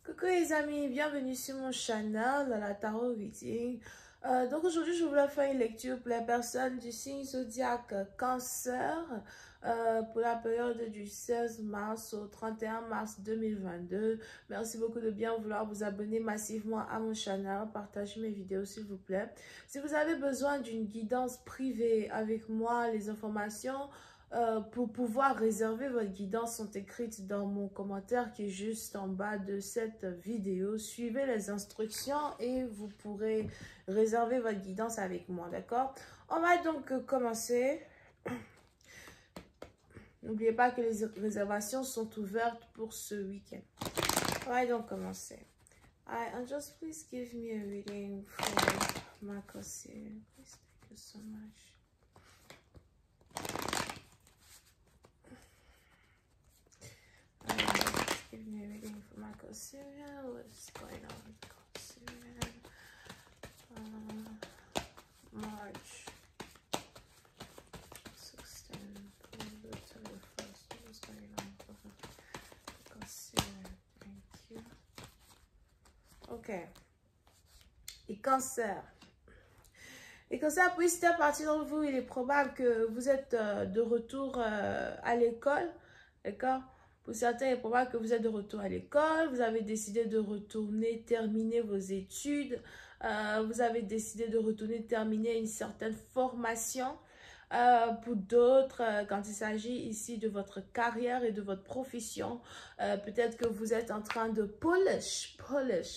Coucou les amis, bienvenue sur mon channel dans la Tarot Reading. Donc aujourd'hui, je voulais faire une lecture pour les personnes du signe zodiaque Cancer pour la période du 16 mars au 31 mars 2022. Merci beaucoup de bien vouloir vous abonner massivement à mon channel, partager mes vidéos s'il vous plaît. Si vous avez besoin d'une guidance privée avec moi, les informations pour pouvoir réserver votre guidance sont écrites dans mon commentaire qui est juste en bas de cette vidéo. Suivez les instructions et vous pourrez réserver votre guidance avec moi, d'accord? On va donc commencer. N'oubliez pas que les réservations sont ouvertes pour ce week-end. On va donc commencer. And just please give me a reading for Marco Sirius. Please, thank you so much. Give me a reading for Marco Sirius. What's going on with Marco Sirius? March 16th, the 31st. What's going on for Marco Sirius? Thank you. Ok. Et cancer. Et cancer, pour cette partie d'entre vous, il est probable que vous êtes de retour à l'école. D'accord? Pour certains, il est probable que vous êtes de retour à l'école, vous avez décidé de retourner terminer vos études, vous avez décidé de retourner terminer une certaine formation. Pour d'autres, quand il s'agit ici de votre carrière et de votre profession, peut-être que vous êtes en train de polish,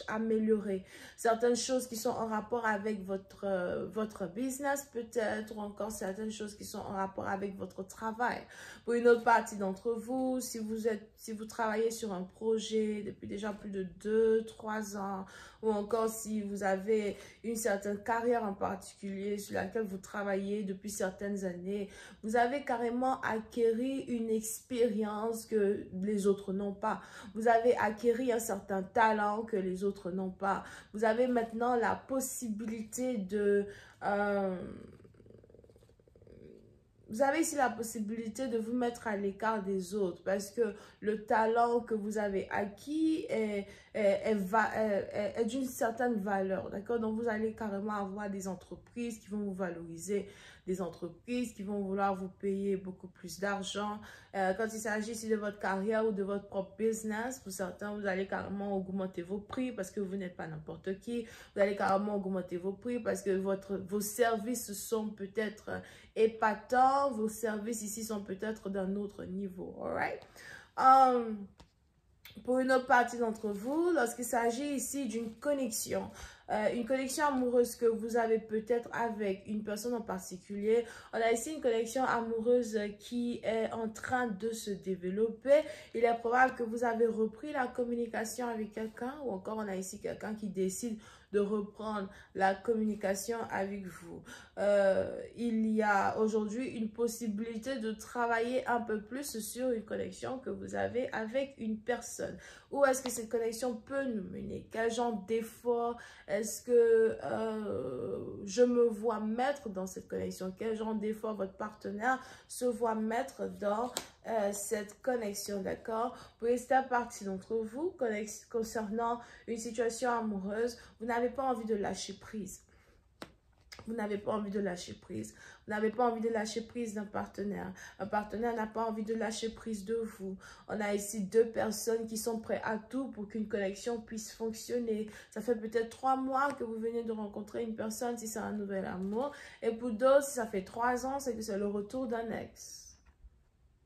améliorer certaines choses qui sont en rapport avec votre business peut-être, ou encore certaines choses qui sont en rapport avec votre travail. Pour une autre partie d'entre vous, si vous travaillez sur un projet depuis déjà plus de 2-3 ans, ou encore si vous avez une certaine carrière en particulier sur laquelle vous travaillez depuis certaines années, vous avez carrément acquéri une expérience que les autres n'ont pas. Vous avez acquéri un certain talent que les autres n'ont pas. Vous avez maintenant la possibilité de... vous avez ici la possibilité de vous mettre à l'écart des autres parce que le talent que vous avez acquis est d'une certaine valeur, d'accord? Donc, vous allez carrément avoir des entreprises qui vont vous valoriser, des entreprises qui vont vouloir vous payer beaucoup plus d'argent. Quand il s'agit ici de votre carrière ou de votre propre business, pour certains, vous allez carrément augmenter vos prix parce que vous n'êtes pas n'importe qui. Vous allez carrément augmenter vos prix parce que vos services sont peut-être épatants. Vos services ici sont peut-être d'un autre niveau. Alright? Pour une autre partie d'entre vous, lorsqu'il s'agit ici d'une connexion amoureuse que vous avez peut-être avec une personne en particulier, on a ici une connexion amoureuse qui est en train de se développer. Il est probable que vous avez repris la communication avec quelqu'un ou encore on a ici quelqu'un qui décide de reprendre la communication avec vous. Il y a aujourd'hui une possibilité de travailler un peu plus sur une connexion que vous avez avec une personne. Où est-ce que cette connexion peut nous mener? Quel genre d'effort est-ce que je me vois mettre dans cette connexion? Quel genre d'effort votre partenaire se voit mettre dans cette connexion, d'accord? Pour cette partie d'entre vous, concernant une situation amoureuse, vous n'avez pas envie de lâcher prise. Vous n'avez pas envie de lâcher prise. Vous n'avez pas envie de lâcher prise d'un partenaire. Un partenaire n'a pas envie de lâcher prise de vous. On a ici deux personnes qui sont prêtes à tout pour qu'une connexion puisse fonctionner. Ça fait peut-être 3 mois que vous venez de rencontrer une personne si c'est un nouvel amour. Et pour d'autres, si ça fait 3 ans, c'est que c'est le retour d'un ex.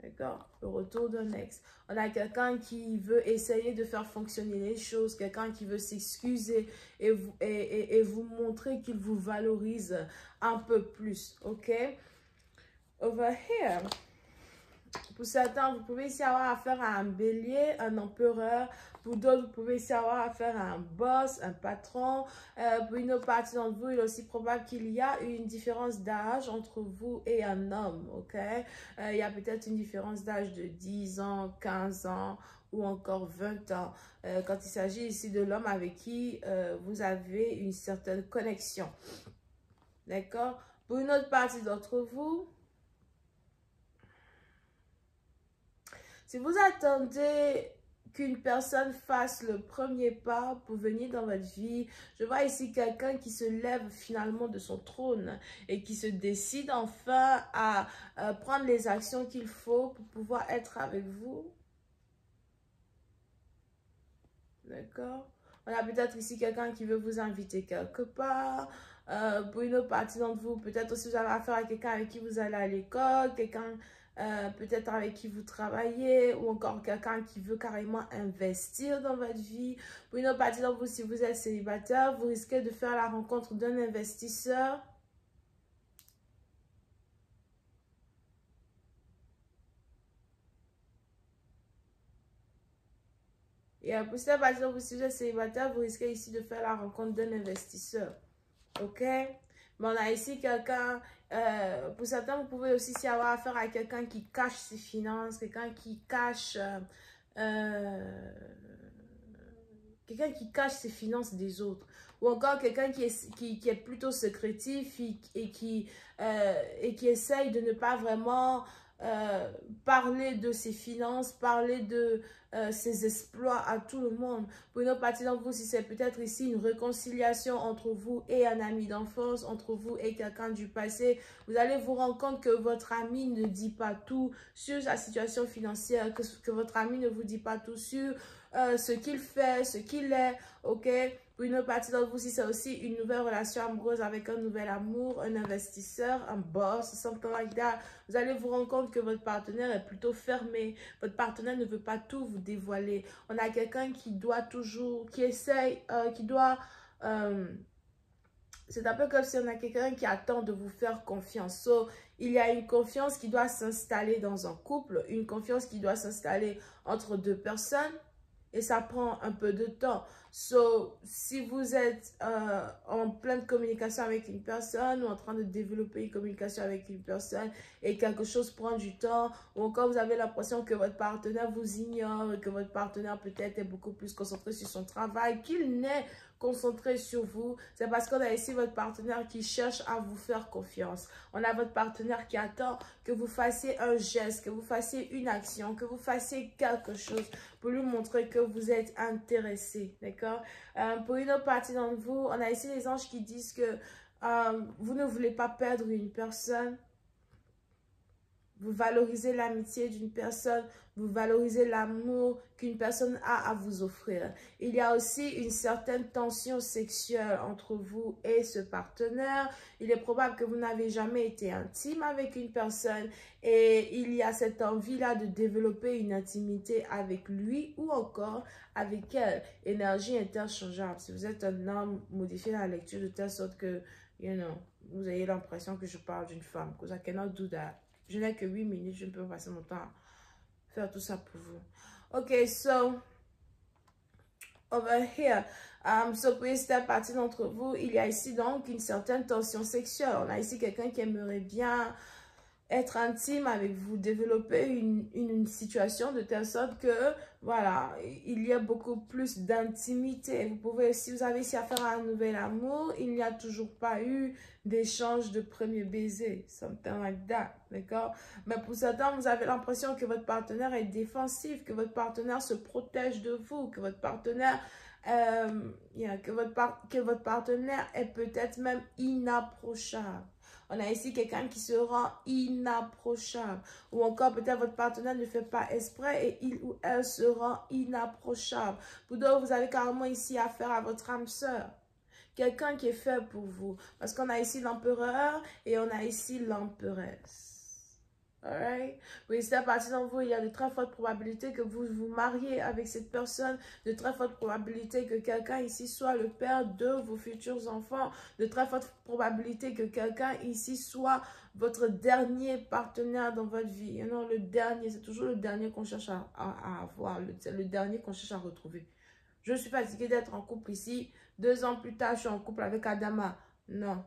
D'accord? Le retour d'un ex. On a quelqu'un qui veut essayer de faire fonctionner les choses, quelqu'un qui veut s'excuser et vous montrer qu'il vous valorise un peu plus. Ok? Over here. Pour certains, vous pouvez ici avoir affaire à un bélier, un empereur. Pour d'autres, vous pouvez ici avoir affaire à un boss, un patron. Pour une autre partie d'entre vous, il est aussi probable qu'il y a une différence d'âge entre vous et un homme, ok? Il y a peut-être une différence d'âge de 10 ans, 15 ans ou encore 20 ans. Quand il s'agit ici de l'homme avec qui vous avez une certaine connexion. D'accord? Pour une autre partie d'entre vous, si vous attendez qu'une personne fasse le premier pas pour venir dans votre vie. Je vois ici quelqu'un qui se lève finalement de son trône et qui se décide enfin à prendre les actions qu'il faut pour pouvoir être avec vous. D'accord? On a peut-être ici quelqu'un qui veut vous inviter quelque part. Pour une autre partie d'entre vous, peut-être aussi vous avez affaire à quelqu'un avec qui vous allez à l'école, quelqu'un peut-être avec qui vous travaillez, ou encore quelqu'un qui veut carrément investir dans votre vie. Pour une autre partie d'entre vous, si vous êtes célibataire, vous risquez de faire la rencontre d'un investisseur. Et pour cette partie d'entre vous, si vous êtes célibataire, vous risquez ici de faire la rencontre d'un investisseur. Ok? Mais on a ici quelqu'un, pour certains, vous pouvez aussi y avoir affaire à quelqu'un qui cache ses finances, quelqu'un qui cache ses finances des autres. Ou encore quelqu'un qui est plutôt secrétif et qui essaye de ne pas vraiment parler de ses finances, parler de ses exploits à tout le monde. Pour une autre partie d'entre vous, si c'est peut-être ici une réconciliation entre vous et un ami d'enfance, entre vous et quelqu'un du passé, vous allez vous rendre compte que votre ami ne dit pas tout sur sa situation financière, que votre ami ne vous dit pas tout sur ce qu'il fait, ce qu'il est, ok? Pour une autre partie d'entre vous, si c'est aussi une nouvelle relation amoureuse avec un nouvel amour, un investisseur, un boss, something like that, vous allez vous rendre compte que votre partenaire est plutôt fermé. Votre partenaire ne veut pas tout vous dévoiler. On a quelqu'un qui doit toujours, qui essaye, qui doit... c'est un peu comme si on a quelqu'un qui attend de vous faire confiance. So, il y a une confiance qui doit s'installer dans un couple, une confiance qui doit s'installer entre deux personnes. Et ça prend un peu de temps. So, si vous êtes en pleine communication avec une personne ou en train de développer une communication avec une personne et quelque chose prend du temps, ou encore vous avez l'impression que votre partenaire vous ignore et que votre partenaire peut-être est beaucoup plus concentré sur son travail, qu'il n'est concentré sur vous, c'est parce qu'on a ici votre partenaire qui cherche à vous faire confiance. On a votre partenaire qui attend que vous fassiez un geste, que vous fassiez une action, que vous fassiez quelque chose pour lui montrer que vous êtes intéressé, d'accord? Pour une autre partie d'entre vous, on a ici les anges qui disent que vous ne voulez pas perdre une personne. Vous valorisez l'amitié d'une personne, vous valorisez l'amour qu'une personne a à vous offrir. Il y a aussi une certaine tension sexuelle entre vous et ce partenaire. Il est probable que vous n'avez jamais été intime avec une personne et il y a cette envie-là de développer une intimité avec lui ou encore avec elle. Énergie interchangeable. Si vous êtes un homme, modifiez la lecture de telle sorte que, vous ayez l'impression que je parle d'une femme. Because I cannot do that. Je n'ai que 8 minutes, je ne peux pas passer mon temps à faire tout ça pour vous. Ok, so, over here, so pour cette partie d'entre vous, il y a ici donc une certaine tension sexuelle. On a ici quelqu'un qui aimerait bien être intime avec vous, développer une situation de telle sorte que, voilà, il y a beaucoup plus d'intimité. Vous pouvez, si vous avez ici affaire à un nouvel amour, il n'y a toujours pas eu d'échange de premier baiser, something like that, d'accord? Mais pour certains, vous avez l'impression que votre partenaire est défensif, que votre partenaire se protège de vous, que votre partenaire... que votre partenaire est peut-être même inapprochable. On a ici quelqu'un qui se rend inapprochable. Ou encore, peut-être votre partenaire ne fait pas exprès et il ou elle se rend inapprochable. Pour d'autres, vous avez carrément ici affaire à votre âme sœur. Quelqu'un qui est fait pour vous. Parce qu'on a ici l'empereur et on a ici l'emperesse. Alright? Oui, c'est à partir d'entre vous, il y a de très fortes probabilités que vous vous mariez avec cette personne, de très fortes probabilités que quelqu'un ici soit le père de vos futurs enfants, de très fortes probabilités que quelqu'un ici soit votre dernier partenaire dans votre vie. Non, le dernier, c'est toujours le dernier qu'on cherche à avoir, c'est le dernier qu'on cherche à retrouver. Je suis fatiguée d'être en couple ici. 2 ans plus tard, je suis en couple avec Adama. Non.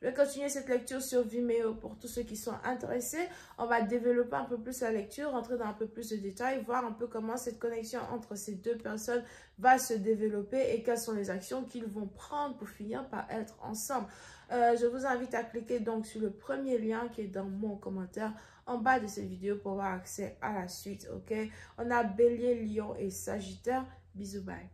Je vais continuer cette lecture sur Vimeo pour tous ceux qui sont intéressés. On va développer un peu plus la lecture, rentrer dans un peu plus de détails, voir un peu comment cette connexion entre ces deux personnes va se développer et quelles sont les actions qu'ils vont prendre pour finir par être ensemble. Je vous invite à cliquer donc sur le premier lien qui est dans mon commentaire en bas de cette vidéo pour avoir accès à la suite, ok? On a Bélier, Lion et Sagittaire. Bisous, bye.